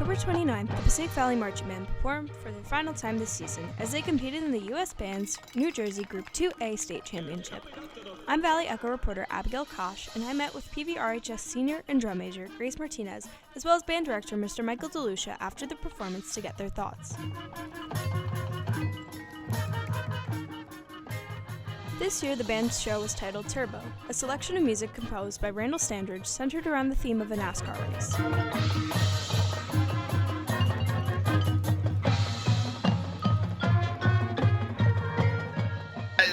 October 29th, the Passaic Valley Marching Band performed for their final time this season as they competed in the U.S. Band's New Jersey Group 2A State Championship. I'm Valley Echo reporter Abigail Kosh, and I met with PVRHS senior and drum major Grace Martinez, as well as band director Mr. Michael DeLucia after the performance to get their thoughts. This year, the band's show was titled Turbo, a selection of music composed by Randall Standridge centered around the theme of a NASCAR race.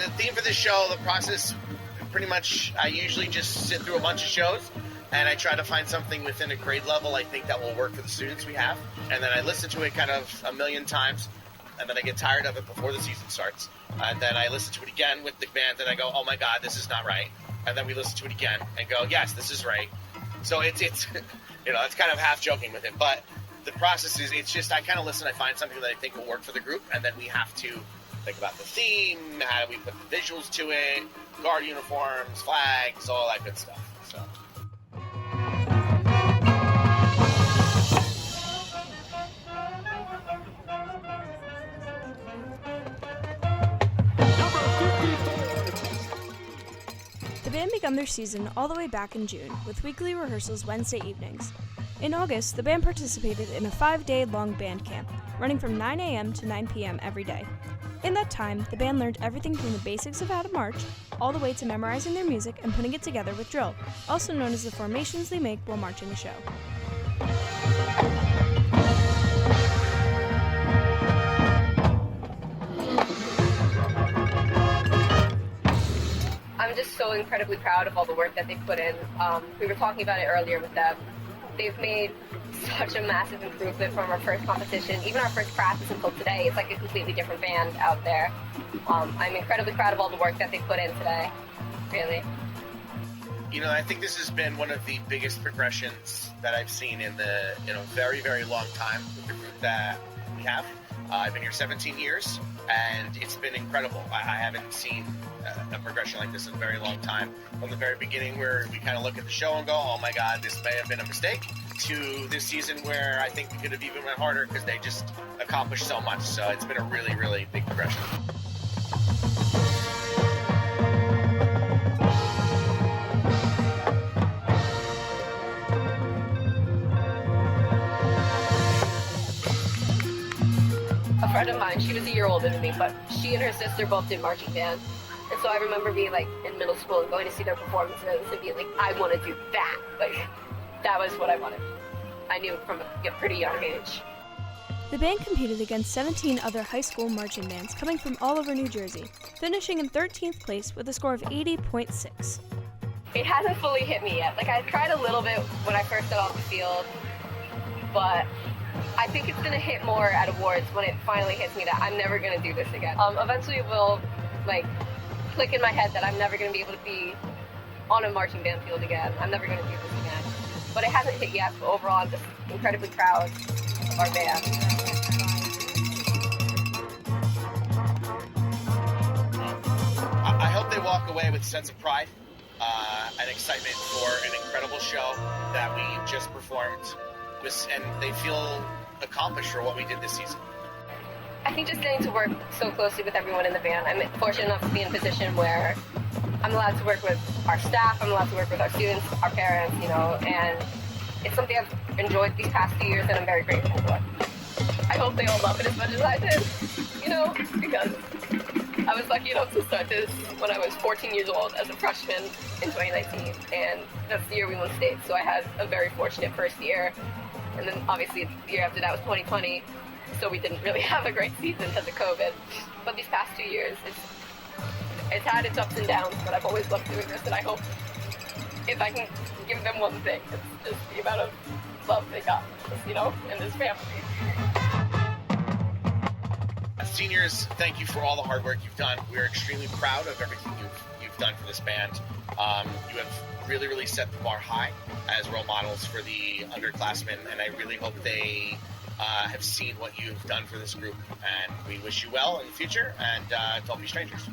The theme for the show, the process, pretty much, I usually just sit through a bunch of shows, and I try to find something within a grade level I think that will work for the students we have, and then I listen to it kind of a million times, and then I get tired of it before the season starts. And then I listen to it again with the band, and I go, oh my God, this is not right. And then we listen to it again and go, yes, this is right. So it's it's kind of half joking with it. But the process is, it's just, I kind of listen, I find something that I think will work for the group, and then we have to think about the theme, how do we put the visuals to it, guard uniforms, flags, all that good stuff. So. The band began their season all the way back in June, with weekly rehearsals Wednesday evenings. In August, the band participated in a 5-day-long band camp, running from 9 a.m. to 9 p.m. every day. In that time, the band learned everything from the basics of how to march, all the way to memorizing their music and putting it together with drill, also known as the formations they make while marching a show. I'm just so incredibly proud of all the work that they've put in. We were talking about it earlier with them. They've made such a massive improvement from our first competition. Even our first practice until today, it's like a completely different band out there. I'm incredibly proud of all the work that they put in today, really. I think this has been one of the biggest progressions that I've seen in a very, very long time with the group that we have. I've been here 17 years, and it's been incredible. I haven't seen a progression like this in a very long time. From the very beginning, where we kind of look at the show and go, oh my God, this may have been a mistake, to this season where I think we could have even went harder because they just accomplished so much. So it's been a really, really big progression. A friend of mine, she was a year older than me, but she and her sister both did marching band. And so I remember being like in middle school and going to see their performances and being like, I want to do that. Like, that was what I wanted. I knew from a pretty young age. The band competed against 17 other high school marching bands coming from all over New Jersey, finishing in 13th place with a score of 80.6. It hasn't fully hit me yet. Like, I tried a little bit when I first got off the field, but I think it's going to hit more at awards when it finally hits me that I'm never going to do this again. Eventually it will, click in my head that I'm never going to be able to be on a marching band field again. I'm never going to do this again. But it hasn't hit yet, but overall I'm just incredibly proud of our band. I hope they walk away with a sense of pride and excitement for an incredible show that we just performed, and they feel accomplished for what we did this season. I think just getting to work so closely with everyone in the band, I'm fortunate enough to be in a position where I'm allowed to work with our staff, I'm allowed to work with our students, our parents, and it's something I've enjoyed these past 2 years and I'm very grateful for. I hope they all love it as much as I did, because I was lucky enough to start this when I was 14 years old as a freshman in 2019, and that's the year we won state, so I had a very fortunate first year, and then obviously the year after that was 2020, so we didn't really have a great season because of COVID. But these past 2 years, it's had its ups and downs, but I've always loved doing this, and I hope if I can give them one thing, it's just the amount of love they got, in this family. Seniors, thank you for all the hard work you've done. We're extremely proud of everything you've done for this band. You have really, really set the bar high as role models for the underclassmen, and I really hope they have seen what you've done for this group, and we wish you well in the future, and don't be strangers.